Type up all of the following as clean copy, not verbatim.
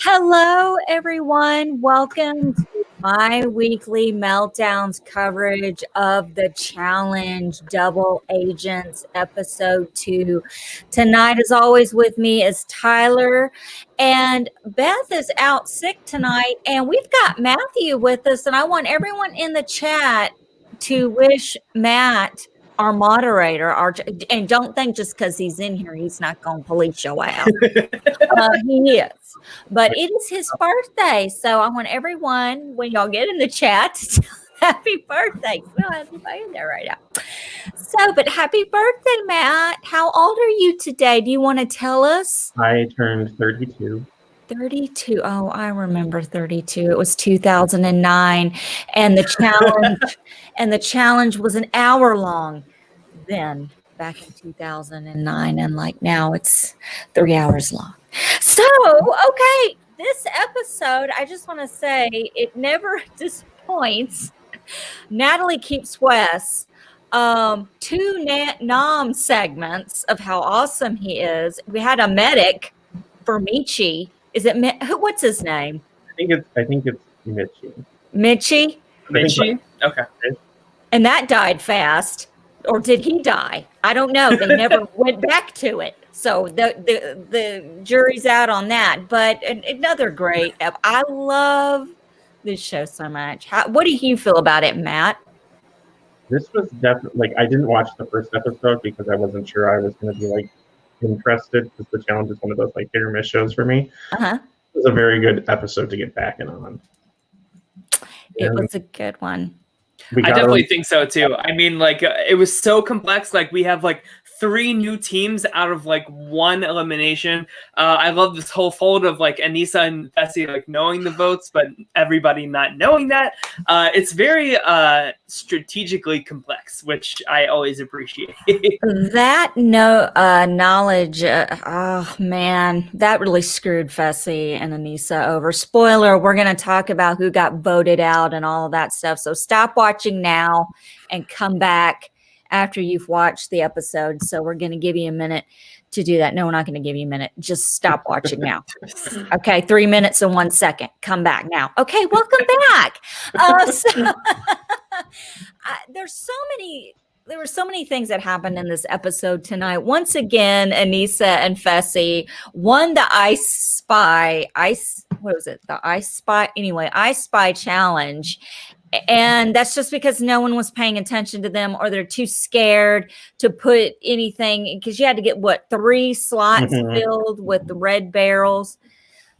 Hello, everyone. Welcome to my weekly Meltdowns coverage of the Challenge Double Agents episode 2. Tonight, as always, with me is Tyler, and Beth is out sick tonight, and we've got Matthew with us, and I want everyone in the chat to wish Matt, our moderator, and don't think just because he's in here, he's not going to police your out. He is. But it is his birthday, so I want everyone, when y'all get in the chat, to tell happy birthday. We don't have anybody in there right now. So, but happy birthday, Matt. How old are you today? Do you want to tell us? I turned 32. 32. Oh, I remember 32. It was 2009, and the challenge was an hour long then, back in 2009, and like now it's 3 hours long. So, okay, this episode, I just want to say it never disappoints. Natalie keeps Wes. 2 Nam segments of how awesome he is. We had a medic for Michi. Is it what's his name? I think it's Michi. Michi? Okay. And that died fast. Or did he die? I don't know. They never went back to it. So the jury's out on that. But another great. I love this show so much. What do you feel about it, Matt? This was definitely I didn't watch the first episode because I wasn't sure I was going to be interested, because the challenge is one of those hit or miss shows for me. Uh-huh. It was a very good episode to get back in on. It was a good one. I definitely think so too. I mean, it was so complex. We have 3 new teams out of 1 elimination. I love this whole fold of Anissa and Fessy knowing the votes, but everybody not knowing that. It's very strategically complex, which I always appreciate. That knowledge, oh man, that really screwed Fessy and Anissa over. Spoiler, we're going to talk about who got voted out and all of that stuff. So stop watching now and come back after you've watched the episode. So we're going to give you a minute to do that. No, we're not going to give you a minute. Just stop watching now. Okay, 3 minutes and 1 second. Come back now. Okay, welcome back. There were so many things that happened in this episode tonight. Once again, Anissa and Fessy won the I Spy challenge. And that's just because no one was paying attention to them, or they're too scared to put anything, because you had to get 3 slots filled with the red barrels.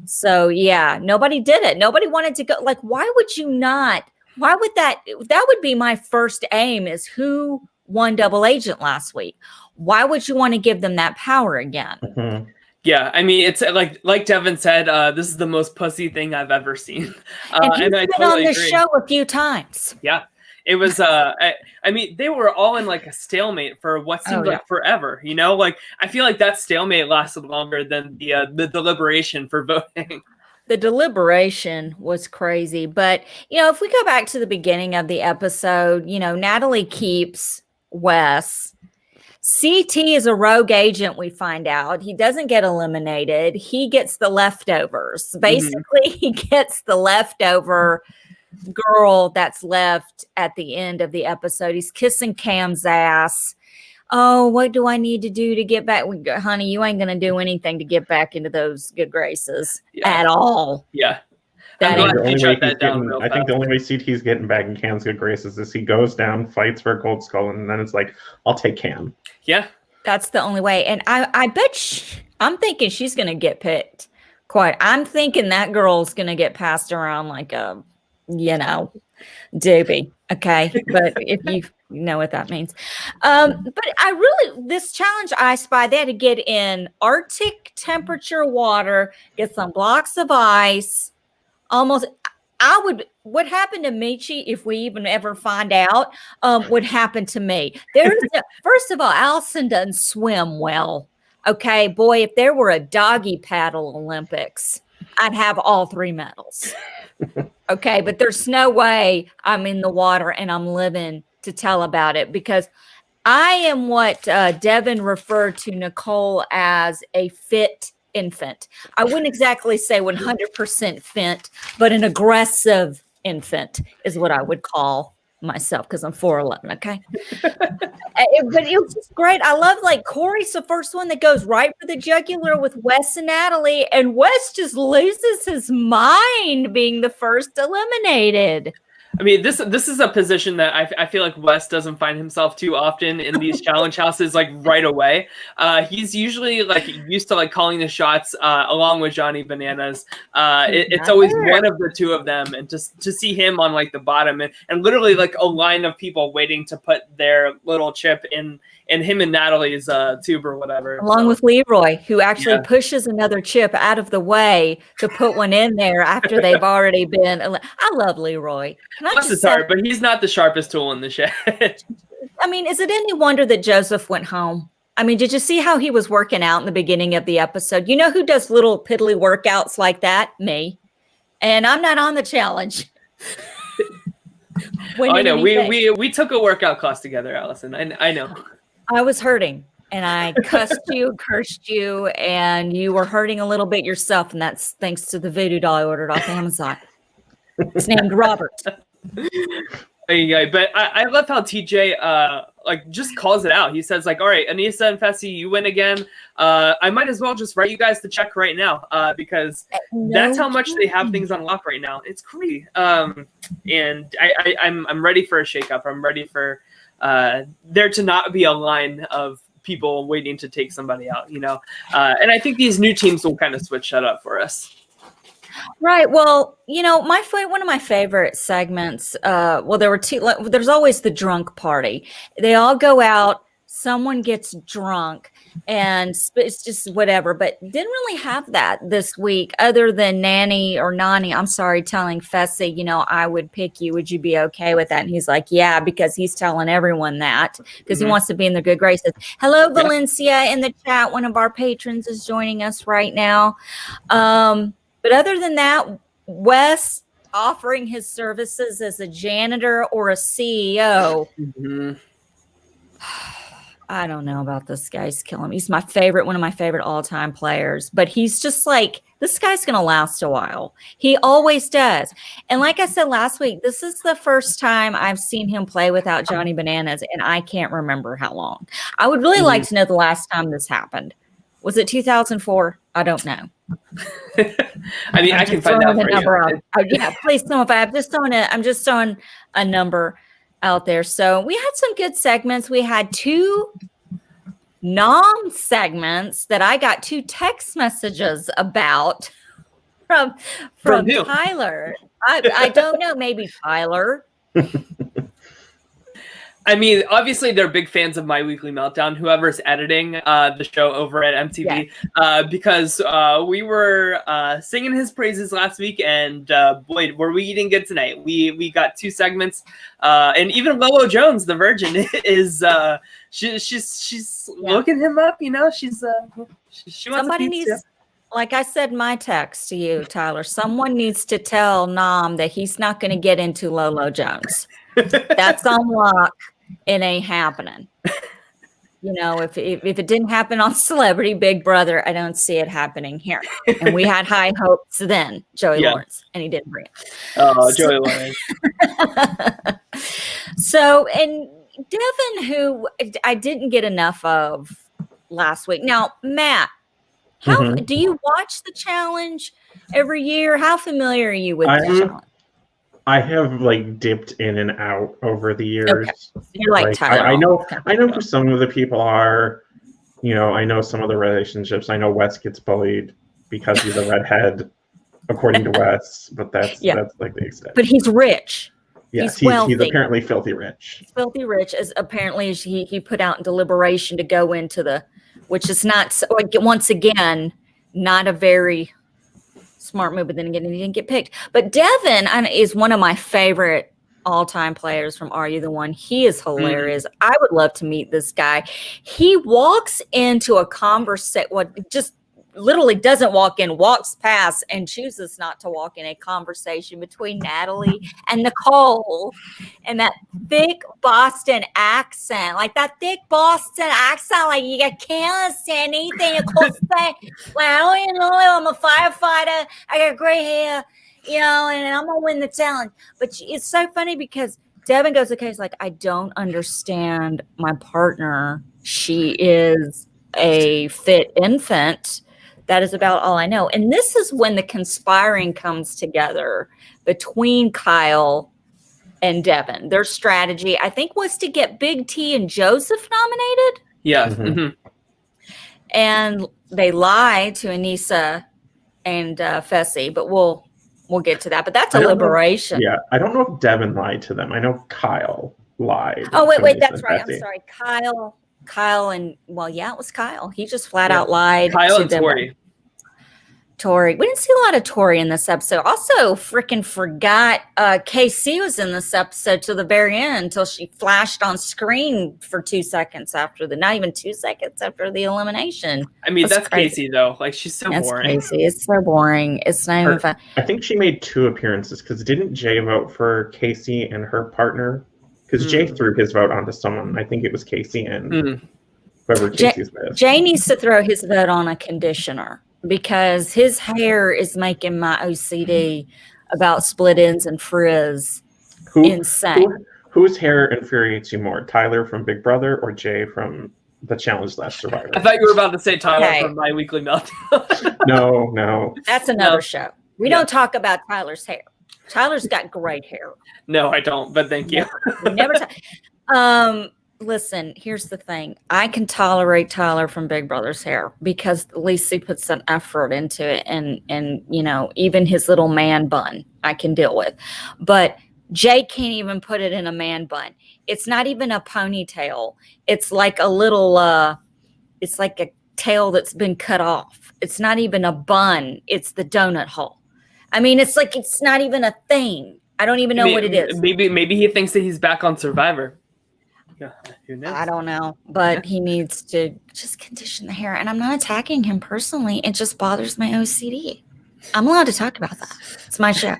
So yeah, nobody did it. Nobody wanted to go. Why would you not? Why would that would be my first aim, is who won Double Agent last week? Why would you want to give them that power again? Mm-hmm. Yeah, I mean, it's like Devin said, this is the most pussy thing I've ever seen. And I been on this show a few times. Yeah, it was. I mean, they were all in a stalemate for what seemed like forever. I feel like that stalemate lasted longer than the deliberation for voting. The deliberation was crazy, but if we go back to the beginning of the episode, Natalie keeps Wes. CT is a rogue agent, we find out. He doesn't get eliminated. He gets the leftovers. Basically, he gets the leftover girl that's left at the end of the episode. He's kissing Cam's ass. Oh, what do I need to do to get back? Honey, you ain't going to do anything to get back into those good graces at all. Yeah. I think the only way CT's getting back in Cam's good graces is he goes down, fights for a gold skull, and then it's I'll take Cam. Yeah. That's the only way. And I bet I'm thinking she's going to get picked. I'm thinking that girl's going to get passed around like a, doobie. Okay. But if you know what that means. But this challenge, I Spy, they had to get in Arctic temperature water, get some blocks of ice. What happened to Michi, if we even ever find out, would happen to me. First of all, Allison doesn't swim well. Okay, boy, if there were a doggy paddle Olympics, I'd have all 3 medals. Okay, but there's no way I'm in the water and I'm living to tell about it, because I am what Devin referred to Nicole as a fit infant. I wouldn't exactly say 100% fint, but an aggressive infant is what I would call myself because I'm 4'11", okay? But it was just great. I love, like, Corey's the first one that goes right for the jugular with Wes and Natalie, and Wes just loses his mind being the first eliminated. I mean, this is a position that I feel like Wes doesn't find himself too often in these challenge houses, like, right away. He's usually, like, used to, like, calling the shots along with Johnny Bananas. It's always one of the two of them, and just to see him on, like, the bottom and literally, like, a line of people waiting to put their little chip in him and Natalie's tube or whatever. Along with Leroy, who actually pushes another chip out of the way to put one in there after they've already been. I love Leroy. Bless his heart, but he's not the sharpest tool in the shed. I mean, is it any wonder that Joseph went home? I mean, did you see how he was working out in the beginning of the episode? You know who does little piddly workouts like that? Me. And I'm not on the challenge. I know. We took a workout class together, Allison. I know. I was hurting, and I cursed you, and you were hurting a little bit yourself, and that's thanks to the voodoo doll I ordered off Amazon. It's named Robert. Yeah, but I love how TJ like just calls it out. He says, like, all right, Anissa and Fessy, you win again. I might as well just write you guys the check right now because that's how much they have things on lock right now. It's crazy. And I'm ready for a shakeup. I'm ready for there to not be a line of people waiting to take somebody out, you know? And I think these new teams will kind of switch that up for us. Right. Well, you know, one of my favorite segments, well, there were two, there's always the drunk party. They all go out, someone gets drunk, and it's just whatever, but didn't really have that this week other than Nani, I'm sorry, telling Fessy, you know, I would pick you. Would you be okay with that? And he's like, yeah, because he's telling everyone that because he wants to be in the good graces. Hello, Valencia in the chat. One of our patrons is joining us right now. But other than that, Wes offering his services as a janitor or a CEO. I don't know about this guy. He's killing me. He's one of my favorite all-time players. But he's just like, this guy's going to last a while. He always does. And like I said last week, this is the first time I've seen him play without Johnny Bananas, and I can't remember how long. I would really like to know the last time this happened. Was it 2004? I don't know. I mean, I can find out for you. Yeah, please tell me if I'm just throwing a number out there. So we had some good segments. We had two segments that I got 2 text messages about from Tyler. I don't know, maybe Tyler. I mean, obviously, they're big fans of My Weekly Meltdown, whoever's editing the show over at MTV, because we were singing his praises last week, and boy, were we eating good tonight. We got 2 segments, and even Lolo Jones, the virgin, is she's looking him up, you know, she wants somebody needs, like I said in my text to you, Tyler, someone needs to tell Nam that he's not going to get into Lolo Jones. That's on lock. It ain't happening. You know, if it didn't happen on Celebrity Big Brother, I don't see it happening here. And we had high hopes then, Joey Lawrence, and he didn't bring it. Oh, Joey Lawrence. So, and Devin, who I didn't get enough of last week. Now, Matt, how do you watch the challenge every year? How familiar are you with the challenge? I have like dipped in and out over the years. Okay. You're like Tyler. I know who some of the people are. You know, I know some of the relationships. I know Wes gets bullied because he's a redhead, according to Wes. But that's like the extent. But he's rich. Yes, he's apparently filthy rich. He's filthy rich, as apparently he put out in deliberation to go into which is not, once again, not a very smart move, but then again, he didn't get picked. But Devin is one of my favorite all-time players from Are You the One? He is hilarious. I would love to meet this guy. He walks into a conversation, just literally doesn't walk in, walks past, and chooses not to walk in a conversation between Natalie and Nicole, and that thick Boston accent, like that thick Boston accent, like you can't understand anything Nicole's saying. Like, I don't even know, I'm a firefighter, I got gray hair, and I'm gonna win the challenge. But it's so funny because Devin goes, okay, it's like, I don't understand my partner. She is a fit infant. That is about all I know. And this is when the conspiring comes together between Kyle and Devin. Their strategy, I think, was to get Big T and Joseph nominated. Yeah. Mm-hmm. And they lied to Anissa and Fessy, but we'll get to that. But that's a liberation. I don't know if Devin lied to them. I know Kyle lied. Oh, wait, that's right. I'm sorry. Kyle and, it was Kyle. He just flat out lied. Kyle and Tori. We didn't see a lot of Tori in this episode. Also, freaking forgot KC was in this episode till the very end, until she flashed on screen for 2 seconds not even 2 seconds after the elimination. I mean, that's crazy. Casey, though. Like, she's so boring. Crazy. It's so boring. It's not even fun. I think she made 2 appearances, because didn't Jay vote for Casey and her partner? Because Jay threw his vote onto someone. I think it was Casey and whoever Casey's with. Jay needs to throw his vote on a conditioner, because his hair is making my OCD about split ends and frizz insane. Whose hair infuriates you more, Tyler from Big Brother or Jay from The Challenge Last Survivor? I thought you were about to say Tyler from My Weekly Meltdown. No. That's another show. We don't talk about Tyler's hair. Tyler's got great hair. No, I don't, but thank you. We never listen, here's the thing. I can tolerate Tyler from Big Brother's hair because at least he puts an effort into it, and even his little man bun I can deal with. But Jay can't even put it in a man bun. It's not even a ponytail. It's like a little it's like a tail that's been cut off. It's not even a bun. It's the donut hole. I mean, it's like it's not even a thing. I don't even know what it is. Maybe he thinks that he's back on Survivor. Yeah, who knows? I don't know, but he needs to just condition the hair. And I'm not attacking him personally. It just bothers my OCD. I'm allowed to talk about that. It's my show.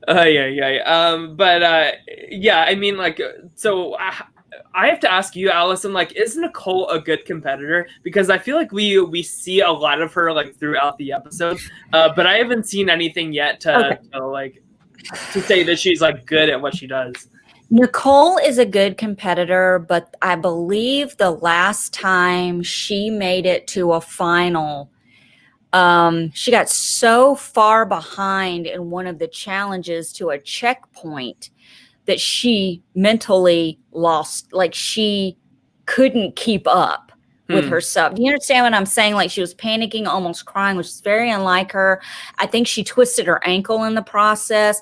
I mean, like, so I have to ask you, Allison, like, is Nicole a good competitor? Because I feel like we see a lot of her, like, throughout the episode, but I haven't seen anything yet to say that she's, like, good at what she does. Nicole is a good competitor, but I believe the last time she made it to a final, she got so far behind in one of the challenges to a checkpoint that she mentally lost, like she couldn't keep up with herself. Do you understand what I'm saying? Like she was panicking, almost crying, which is very unlike her. I think she twisted her ankle in the process.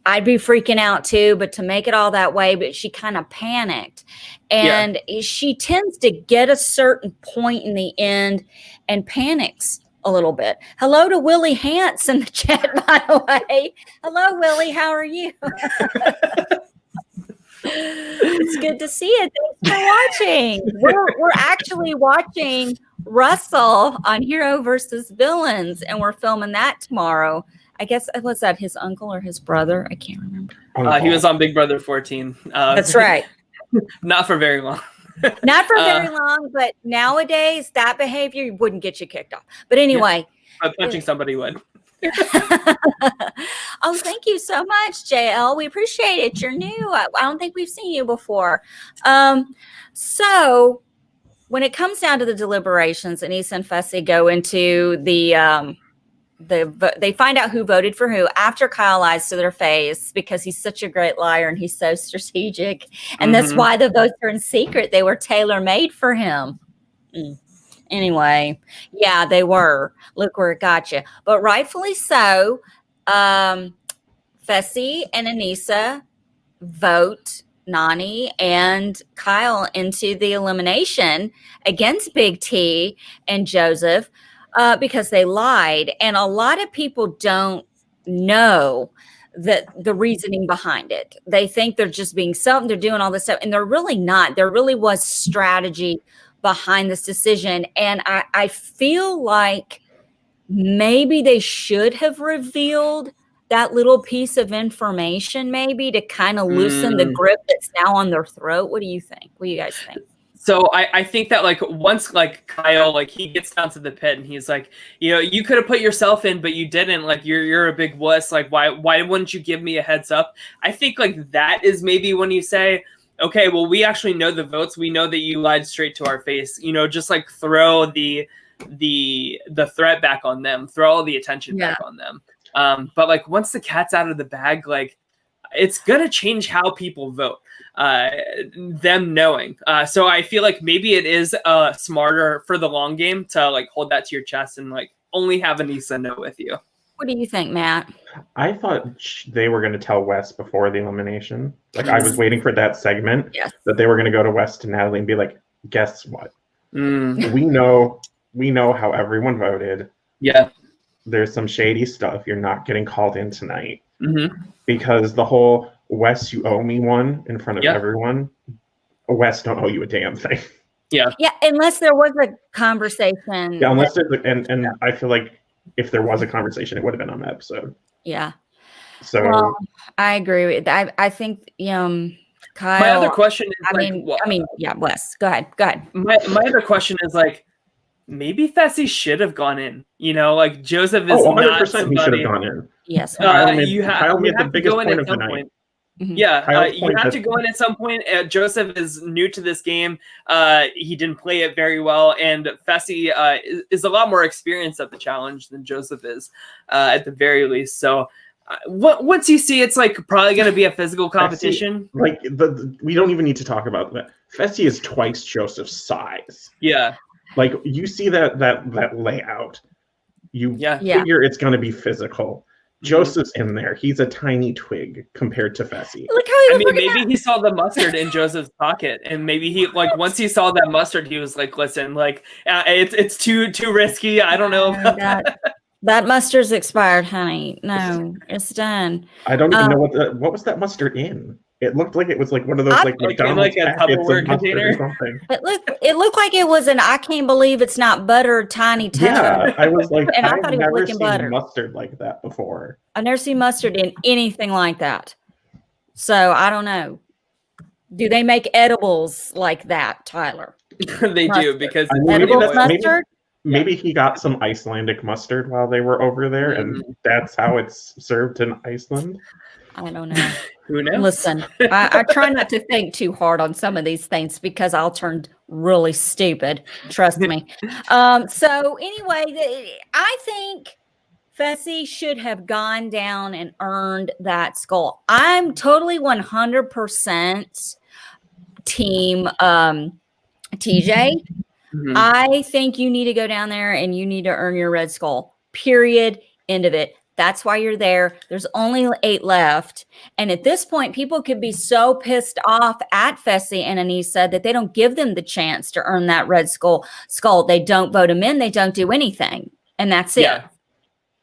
I'd be freaking out too, but to make it all that way, but she kind of panicked. And she tends to get a certain point in the end and panics a little bit. Hello to Willie Hance in the chat, by the way. Hello, Willie. How are you? It's good to see you. Thanks for watching. We're actually watching Russell on Hero versus Villains, and we're filming that tomorrow. I guess, was that his uncle or his brother? I can't remember. He was on Big Brother 14. That's right. Not for very long. Not for very long, but nowadays that behavior wouldn't get you kicked off. But anyway. Punching somebody would. Oh, thank you so much, JL. We appreciate it. You're new. I don't think we've seen you before. So when it comes down to the deliberations, Anissa and Fessy go into they find out who voted for who after Kyle lies to their face because he's such a great liar and he's so strategic. And that's why the votes are in secret. They were tailor-made for him. Anyway, yeah, they were. Look where it got you. But rightfully so, Fessy and Anissa vote Nani and Kyle into the elimination against Big T and Joseph. Because they lied. And a lot of people don't know that the reasoning behind it. They think they're just being they're doing all this stuff, and they're really not. There really was strategy behind this decision. And I feel like maybe they should have revealed that little piece of information, maybe to kind of loosen the grip that's now on their throat. What do you think? What do you guys think? So I think that like once like Kyle, like he gets down to the pit and he's like, you know, you could have put yourself in, but you didn't. Like you're a big wuss. Like why wouldn't you give me a heads up? I think like that is maybe when you say, okay, well we actually know the votes. We know that you lied straight to our face. You know, just like throw the threat back on them, throw all the attention back on them. But like once the cat's out of the bag, like it's gonna change how people vote. Them knowing. So I feel like maybe it is smarter for the long game to like hold that to your chest and like only have Anissa know with you. What do you think, Matt? I thought they were going to tell Wes before the elimination. Like I was waiting for that segment that they were going to go to Wes to Natalie and be like, guess what? We know how everyone voted. Yeah. There's some shady stuff. You're not getting called in tonight. Because the whole Wes, you owe me one in front of everyone. Wes don't owe you a damn thing. Yeah, unless there was a conversation. Yeah, unless there's and I feel like if there was a conversation, it would have been on the episode. Yeah. So I agree with that. I think Kyle. My other question is Wes, go ahead. My other question is like, maybe Fessy should have gone in. You know, like Joseph is 100% he should have gone in. Yes. Kyle made the biggest point of the night. Yeah, you have to go in at some point. Joseph is new to this game. He didn't play it very well, and Fessy is a lot more experienced at the challenge than Joseph is, at the very least. So once you see it's like probably going to be a physical competition. Fessy, we don't even need to talk about that. Fessy is twice Joseph's size. Yeah. Like you see that layout, you figure it's going to be physical. Joseph's in there. He's a tiny twig compared to Fessy. Look how maybe he saw the mustard in Joseph's pocket, and maybe he like once he saw that mustard, he was like, "Listen, like it's too risky. I don't know." That mustard's expired, honey. No, it's done. I don't even know what was that mustard in. It looked like it was like one of those like McDonald's in like a Tupperware container. It looked like it was an I can't believe it's not buttered tiny touch. Yeah, I was like, and I I've thought he was never licking seen butter. mustard like that before. I've never seen mustard in anything like that. So I don't know. Do they make edibles like that, Tyler? They do because edibles mustard. Maybe he got some Icelandic mustard while they were over there, and that's how it's served in Iceland. I don't know. Who knows? Listen, I try not to think too hard on some of these things because I'll turn really stupid. Trust me. So anyway, I think Fessy should have gone down and earned that skull. I'm totally 100% team TJ. I think you need to go down there and you need to earn your red skull. Period. End of it. That's why you're there. There's only 8 left. And at this point, people could be so pissed off at Fessy and Anissa that they don't give them the chance to earn that red skull. They don't vote him in. They don't do anything. And that's it.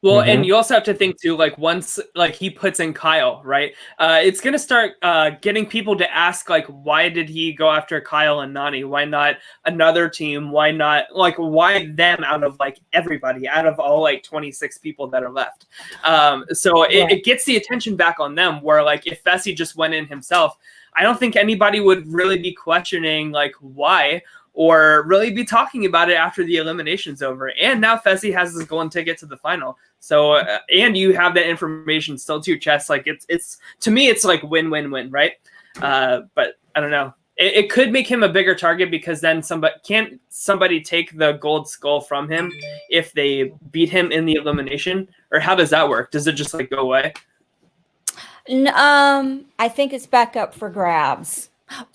Well, and you also have to think too, like once like he puts in Kyle, right? It's gonna start getting people to ask like, why did he go after Kyle and Nani? Why not another team? Why not why them out of like everybody, out of all like 26 people that are left? So it gets the attention back on them. Where like if Fessy just went in himself, I don't think anybody would really be questioning like why. Or really be talking about it after the elimination's over. And now Fessy has this golden ticket to the final. So, and you have that information still to your chest. Like it's to me, it's like win-win-win, right? But I don't know. It could make him a bigger target because then somebody take the gold skull from him if they beat him in the elimination? Or how does that work? Does it just like go away? I think it's back up for grabs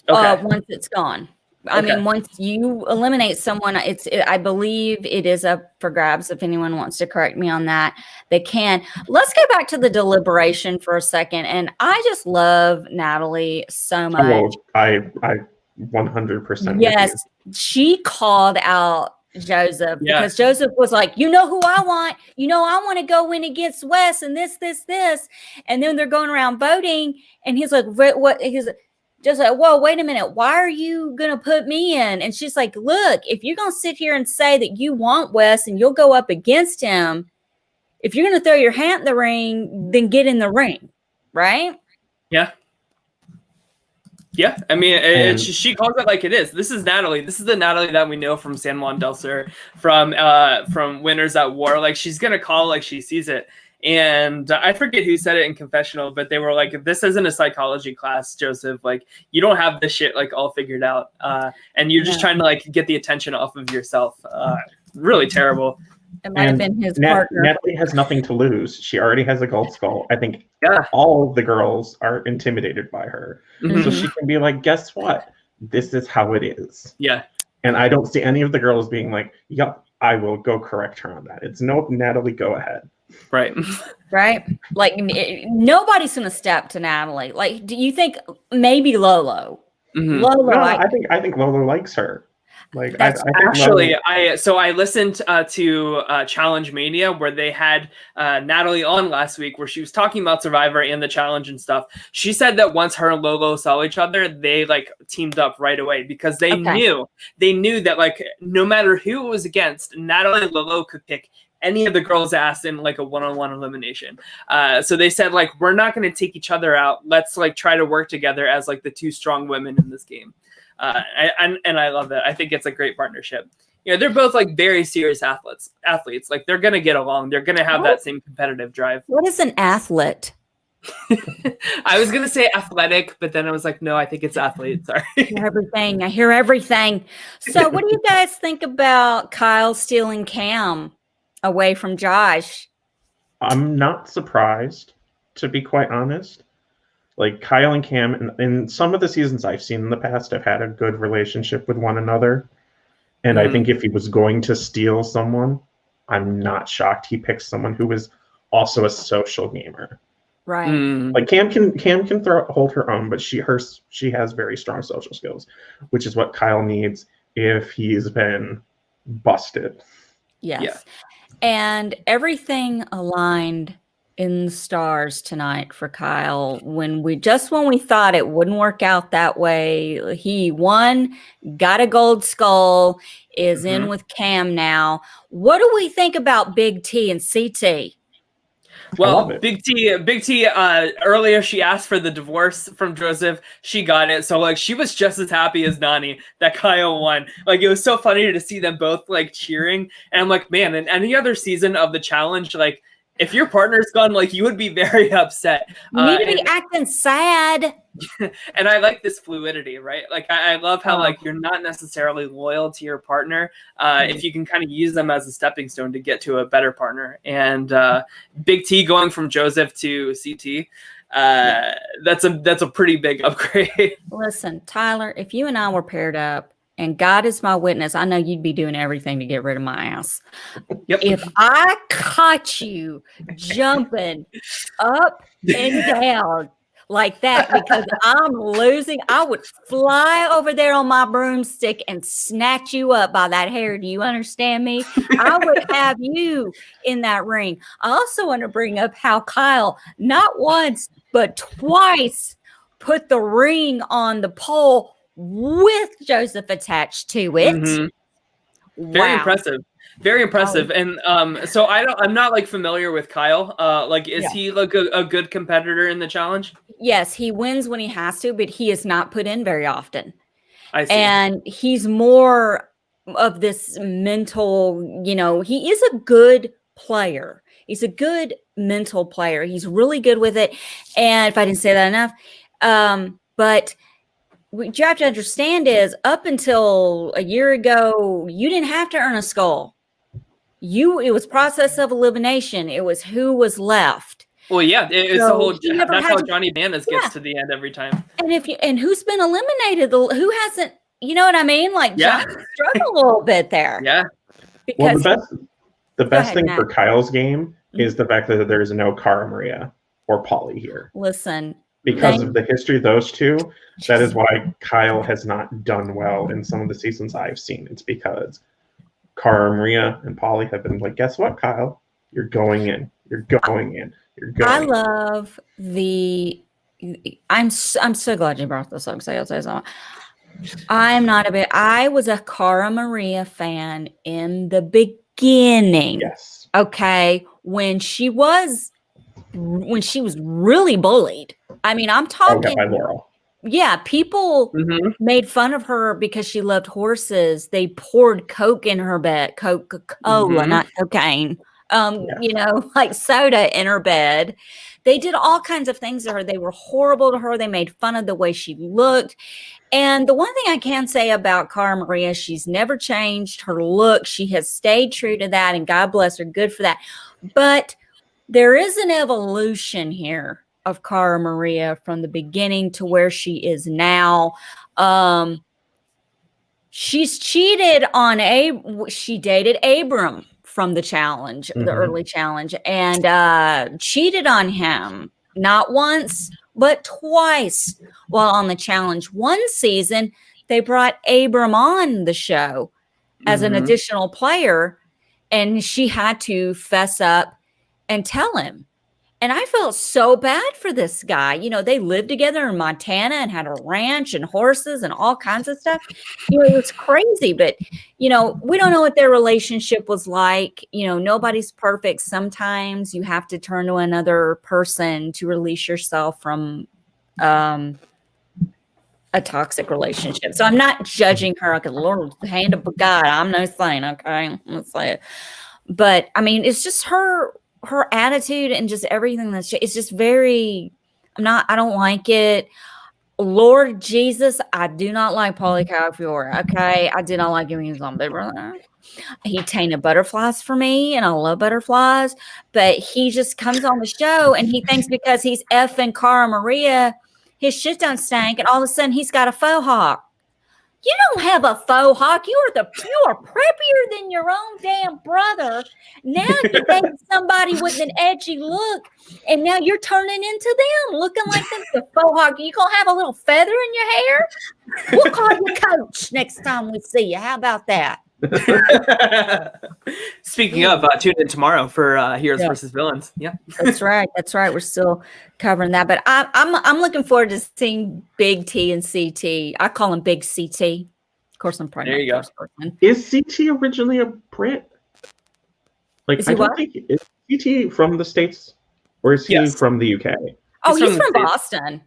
once it's gone. I mean, once you eliminate someone, I believe it is up for grabs. If anyone wants to correct me on that, they can. Let's go back to the deliberation for a second. And I just love Natalie so much. Oh, I 100%. Yes, she called out Joseph because Joseph was like, you know who I want? You know, I want to go in against Wes and this. And then they're going around voting. And he's like, what? He's like, just like, whoa, wait a minute. Why are you going to put me in? And she's like, look, if you're going to sit here and say that you want Wes and you'll go up against him, if you're going to throw your hat in the ring, then get in the ring. Right? Yeah. Yeah, I mean, she calls it like it is. This is Natalie. This is the Natalie that we know from San Juan del Sur, from Winners at War. Like, she's gonna call like she sees it. And I forget who said it in confessional, but they were like, "This isn't a psychology class, Joseph. Like, you don't have this shit like all figured out, and you're just trying to like get the attention off of yourself." Really terrible. It might have been his partner. Natalie has nothing to lose. She already has a gold skull. I think all of the girls are intimidated by her. Mm-hmm. So she can be like, guess what? This is how it is. Yeah. And I don't see any of the girls being like, yep, I will go correct her on that. It's nope, Natalie, go ahead. Right. Right? Like, nobody's going to step to Natalie. Like, do you think maybe Lolo? Mm-hmm. Lolo, no, I think Lolo likes her. Like, I actually, I listened to Challenge Mania where they had Natalie on last week, where she was talking about Survivor and the challenge and stuff. She said that once her and Lolo saw each other, they like teamed up right away because they knew that like no matter who it was against, Natalie and Lolo could pick any of the girls' ass in like a one-on-one elimination. So they said like, we're not going to take each other out. Let's like try to work together as like the two strong women in this game. And I love that. I think it's a great partnership. You know, they're both like very serious athletes. Like they're gonna get along. They're gonna have that same competitive drive. What is an athlete? I was gonna say athletic, but then I was like, no, I think it's athlete. Sorry. I hear everything. So, what do you guys think about Kyle stealing Cam away from Josh? I'm not surprised, to be quite honest. Like Kyle and Cam, in some of the seasons I've seen in the past, have had a good relationship with one another. And I think if he was going to steal someone, I'm not shocked he picks someone who is also a social gamer. Right. Like Cam can hold her own, but she has very strong social skills, which is what Kyle needs if he's been busted. Yes. Yeah. And everything aligned in the stars tonight for Kyle. When we thought it wouldn't work out that way, he won, got a gold skull, is in with Cam now. What do we think about Big T and CT? Well, Big T, earlier she asked for the divorce from Joseph. She got it. So like she was just as happy as Nani that Kyle won. Like it was so funny to see them both like cheering. And I'm like, man, in any other season of the challenge, like if your partner's gone, like you would be very upset. You need to be acting sad. And I like this fluidity, right? Like I love how like you're not necessarily loyal to your partner if you can kind of use them as a stepping stone to get to a better partner. And Big T going from Joseph to CT, that's a pretty big upgrade. Listen, Tyler, if you and I were paired up, and God is my witness, I know you'd be doing everything to get rid of my ass. Yep. If I caught you jumping up and down like that because I'm losing, I would fly over there on my broomstick and snatch you up by that hair. Do you understand me? I would have you in that ring. I also want to bring up how Kyle, not once, but twice, put the ring on the pole with Joseph attached to it. Mm-hmm. Very impressive. Very impressive. And so I'm not like familiar with Kyle. Like is he like a good competitor in the challenge? Yes, he wins when he has to, but he is not put in very often. I see. And he's more of this mental, he is a good player. He's a good mental player. He's really good with it. And if I didn't say that enough, but what you have to understand is up until a year ago, you didn't have to earn a skull. It was process of elimination. It was who was left. Well, yeah, it's the whole. That's how Johnny Bananas gets to the end every time. And who's been eliminated? Who hasn't? You know what I mean? Like Johnny struggled a little bit there. Yeah. Because the best thing for Kyle's game is the fact that there's no Cara Maria or Polly here. Listen. Because of the history of those two, that is why Kyle has not done well in some of the seasons I've seen. It's because Cara Maria and Polly have been like, guess what, Kyle? You're going in. You're going in. You're going I love the I'm so glad you brought this up. I'll say something. I was a Cara Maria fan in the beginning. Yes. Okay. When she was really bullied. I mean, I'm talking by Laurel. Yeah, people made fun of her because she loved horses. They poured Coke in her bed, Coca-Cola, not cocaine. You know, like soda in her bed. They did all kinds of things to her. They were horrible to her. They made fun of the way she looked. And the one thing I can say about Cara Maria, she's never changed her look. She has stayed true to that, and God bless her, good for that. But there is an evolution here of Cara Maria from the beginning to where she is now. She's cheated on she dated Abram from the challenge, the early challenge, and cheated on him not once, but twice while on the challenge. One season, they brought Abram on the show as an additional player, and she had to fess up and tell him. And I felt so bad for this guy. You know, they lived together in Montana and had a ranch and horses and all kinds of stuff. You know, it was crazy. But, you know, we don't know what their relationship was like. You know, nobody's perfect. Sometimes you have to turn to another person to release yourself from a toxic relationship. So I'm not judging her. Like, Lord, the hand of God, I'm no saint, okay? Let's say it. But, I mean, it's just her attitude and just everything it's just very, I don't like it. Lord Jesus, I do not like Paulie Calafiore. Okay. I did not like him. He was on Big Brother. He tainted butterflies for me, and I love butterflies, but he just comes on the show and he thinks because he's effing Cara Maria, his shit don't stink, and all of a sudden he's got a faux hawk. You don't have a faux hawk. You are preppier than your own damn brother. Now you're dating somebody with an edgy look, and now you're turning into them, looking like the faux hawk. You gonna have a little feather in your hair? We'll call you coach next time we see you. How about that? Speaking of, tune in tomorrow for Heroes versus Villains. Yeah, that's right. We're still covering that, but I'm looking forward to seeing Big T and CT. I call him Big CT. Of course, I'm probably there. You go. Person. Is CT originally a Brit? Like, is he what? Is CT from the States, or is he from the UK? Oh, he's from Boston.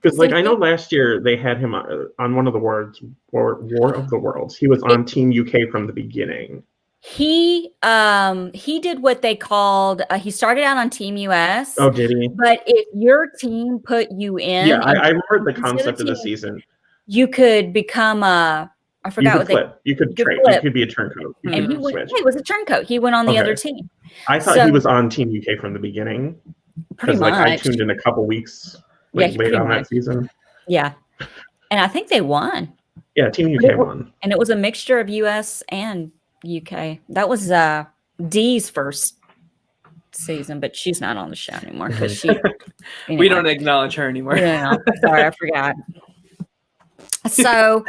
Because, like, I know last year they had him on one of the War of the Worlds. He was on Team UK from the beginning. He did what they called. He started out on Team US. Oh, did he? But if your team put you in, yeah, I remember the concept of the season. You could become a. I forgot what flip. You could trade. You could be a turncoat. And he was a turncoat. He went on the other team. I thought he was on Team UK from the beginning. Pretty much. Like, I tuned in a couple weeks. Late on that season. Yeah. And I think they won. Yeah, Team UK won. And it was a mixture of US and UK. That was Dee's first season, but she's not on the show anymore because she we don't acknowledge her anymore. Yeah, sorry, I forgot. So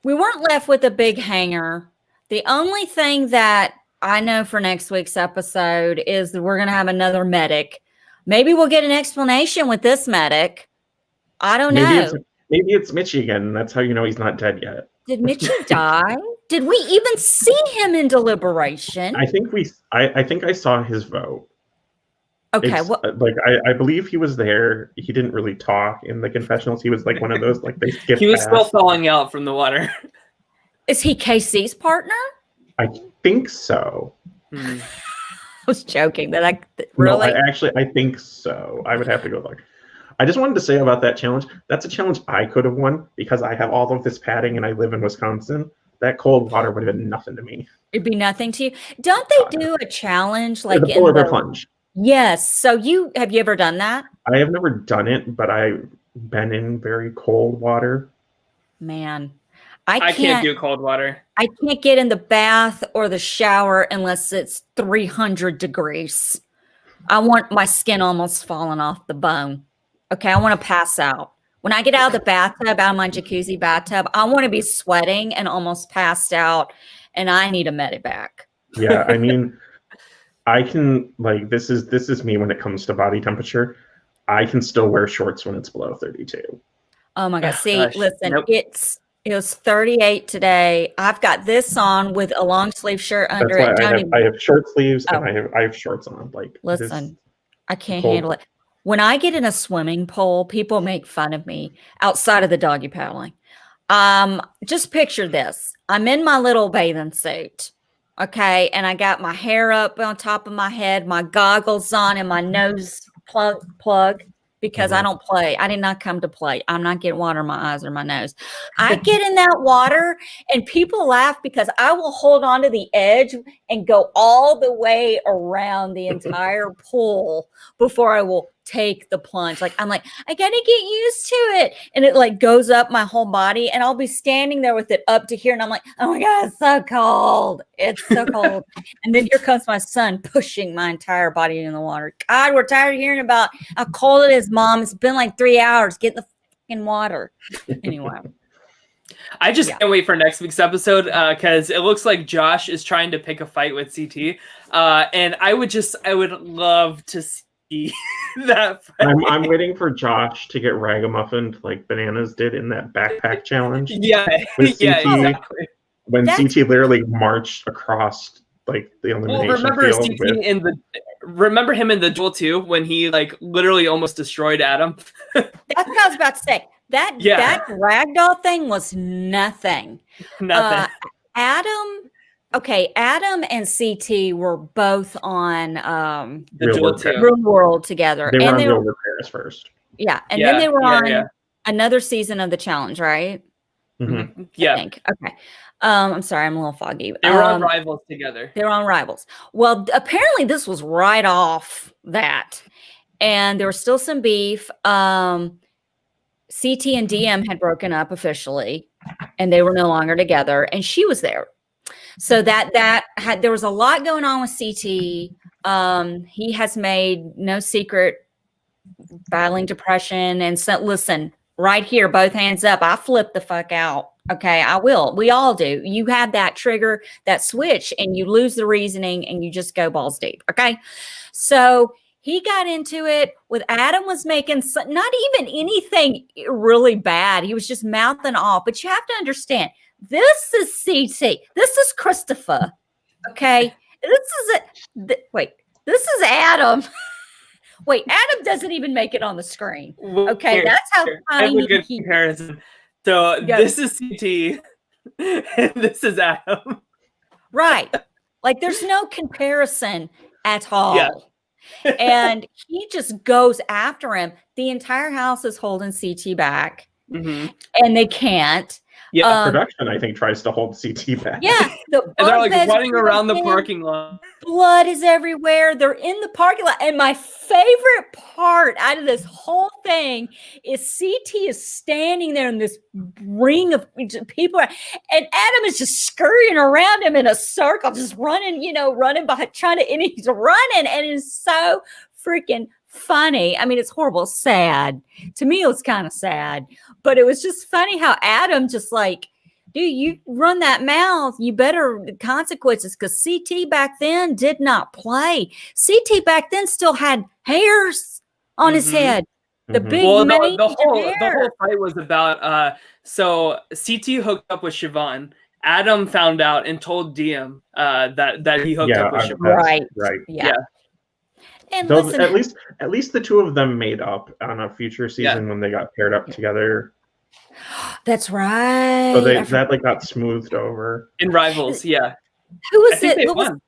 we weren't left with a big hanger. The only thing that I know for next week's episode is that we're gonna have another medic. Maybe we'll get an explanation with this medic. I don't know. Maybe it's Mitchie again. That's how you know he's not dead yet. Did Mitchie die? Did we even see him in deliberation? I think I saw his vote. Okay. I believe he was there. He didn't really talk in the confessionals. He was like one of those, like, they skipped. He was still falling out from the water. Is he KC's partner? I think so. I was joking, but really? No, I think so. I would have to go look. I just wanted to say about that challenge. That's a challenge I could have won because I have all of this padding and I live in Wisconsin. That cold water would have been nothing to me. It'd be nothing to you. Don't they do a challenge like the polar bear plunge? Yes. So have you ever done that? I have never done it, but I've been in very cold water. Man, I can't do cold water. I can't get in the bath or the shower unless it's 300 degrees. I want my skin almost falling off the bone. Okay, I want to pass out. When I get out of the bathtub, out of my jacuzzi bathtub, I want to be sweating and almost passed out, and I need a medevac. Yeah, I mean, I can, like, this is me when it comes to body temperature. I can still wear shorts when it's below 32. Oh my God. See, Gosh. listen, Nope. it was 38 today. I've got this on with a long sleeve shirt under That's it. why I have short sleeves and I have shorts on. Like, listen, I can't cold. handle it. When I get in a swimming pool, people make fun of me outside of the doggy paddling. Just picture this. I'm in my little bathing suit. Okay. And I got my hair up on top of my head, my goggles on, and my nose plug because I don't play. I did not come to play. I'm not getting water in my eyes or my nose. I get in that water and people laugh because I will hold on to the edge and go all the way around the entire pool before I will take the plunge. Like, I'm like, I gotta get used to it. And it like goes up my whole body and I'll be standing there with it up to here. And I'm like, oh my God, it's so cold. It's so cold. And then here comes my son pushing my entire body in the water. God, we're tired of hearing about how cold it is, Mom. It's been like 3 hours. Get in the fucking water. Anyway. I just can't wait for next week's episode because it looks like Josh is trying to pick a fight with CT. And I would love to see that fight. I'm waiting for Josh to get ragamuffined like Bananas did in that backpack challenge. Yeah, exactly. When CT literally marched across like the elimination field. Remember him in the duel too when he like literally almost destroyed Adam. That's what I was about to say. That ragdoll thing was nothing. Adam and CT were both on Real World together. They were on Real World Paris first. Yeah. And then they were on another season of the challenge, right? Mm-hmm. Yeah. I think. Okay. I'm sorry, I'm a little foggy. They were on Rivals together. They were on Rivals. Well, apparently this was right off that. And there was still some beef. CT and DM had broken up officially and they were no longer together and she was there. So there was a lot going on with CT. He has made no secret battling depression. And so listen, right here, both hands up. I flip the fuck out. Okay, I will. We all do. You have that trigger, that switch, and you lose the reasoning and you just go balls deep. Okay. So he got into it with Adam was making not even anything really bad. He was just mouthing off. But you have to understand, this is CT. This is Christopher. Okay. This is Adam. Wait, Adam doesn't even make it on the screen. Okay. That's how tiny good comparison. So this is CT and this is Adam. Right. Like there's no comparison at all. Yeah. And he just goes after him. The entire house is holding CT back, and they can't. Yeah, production I think tries to hold CT back. Yeah, and they're like running around the parking lot. Blood is everywhere. They're in the parking lot, and my favorite part out of this whole thing is CT is standing there in this ring of people, and Adam is just scurrying around him in a circle, just running behind, and he's running, and it's so freaking funny. I mean, it's horrible, sad. To me, it was kind of sad, but it was just funny how Adam just like, dude, you run that mouth, you better consequences, because CT back then did not play. CT back then still had hairs on his head. The big the whole fight was about so CT hooked up with Siobhan. Adam found out and told DM that he hooked up with Siobhan. Right. Yeah. And those, at least the two of them made up on a future season when they got paired up together. That's right. So that like got smoothed over in Rivals. Yeah. Who was it?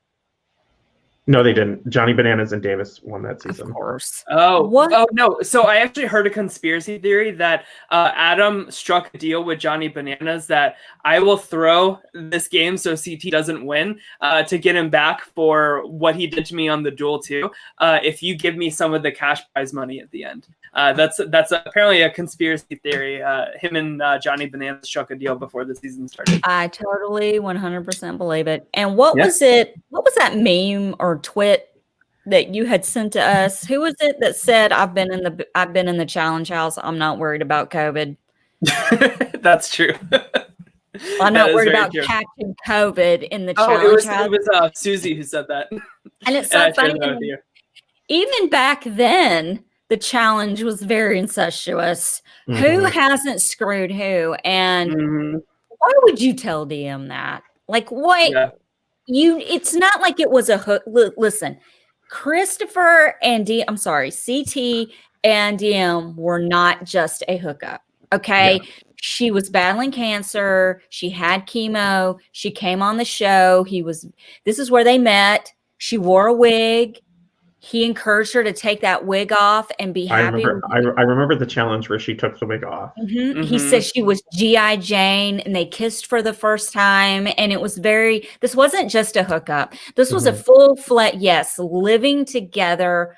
No, they didn't. Johnny Bananas and Davis won that season. Of course. Oh, what? Oh, no. So I actually heard a conspiracy theory that Adam struck a deal with Johnny Bananas that I will throw this game so CT doesn't win to get him back for what he did to me on the duel too. If you give me some of the cash prize money at the end. That's apparently a conspiracy theory. Him and Johnny Bananas struck a deal before the season started. I totally 100% believe it. And what was it? What was that meme or twit that you had sent to us? Who was it that said, I've been in the challenge house, I'm not worried about COVID? That's true. I'm not worried about catching COVID in the challenge house. It was Susie who said that. And it's so funny. Even back then, the challenge was very incestuous. Who hasn't screwed who? And why would you tell DM that? Like, what? Yeah. It's not like it was a hook. Listen, Christopher and CT and DM were not just a hookup. Okay. Yeah. She was battling cancer. She had chemo. She came on the show. This is where they met. She wore a wig. He encouraged her to take that wig off and be happy. I remember the challenge where she took the wig off. He said she was G.I. Jane, and they kissed for the first time. And it was this wasn't just a hookup. This was a full-fledged, yes, living together,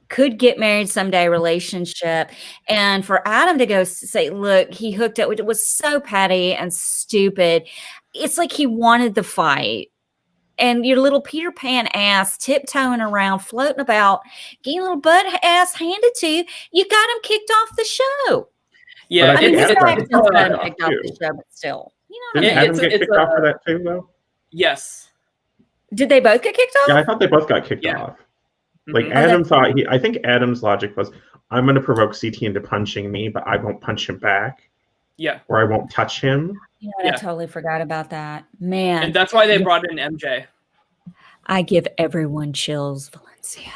could get married someday relationship. And for Adam to go say, look, he hooked up, it was so petty and stupid. It's like he wanted the fight. And your little Peter Pan ass tiptoeing around, floating about, getting a little butt ass handed to you. You got him kicked off the show. Yeah, I mean, his action's got him kicked off the show, but still, you know what I mean? Did Adam get kicked off for that too, though? Yes. Did they both get kicked off? Yeah, I thought they both got kicked off. Like Adam thought I think Adam's logic was, I'm going to provoke CT into punching me, but I won't punch him back. Yeah. Or I won't touch him. I totally forgot about that. Man. And that's why they brought in MJ. I give everyone chills, Valencia.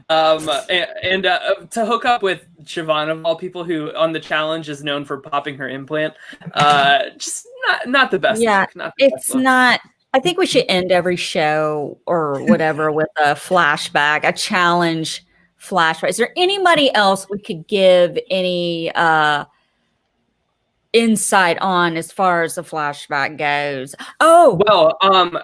And to hook up with Siobhan, of all people, who on the challenge is known for popping her implant, just not the best. Yeah, it's not. I think we should end every show or whatever with a flashback, a challenge flashback. Is there anybody else we could give any insight on as far as the flashback goes? Oh, well,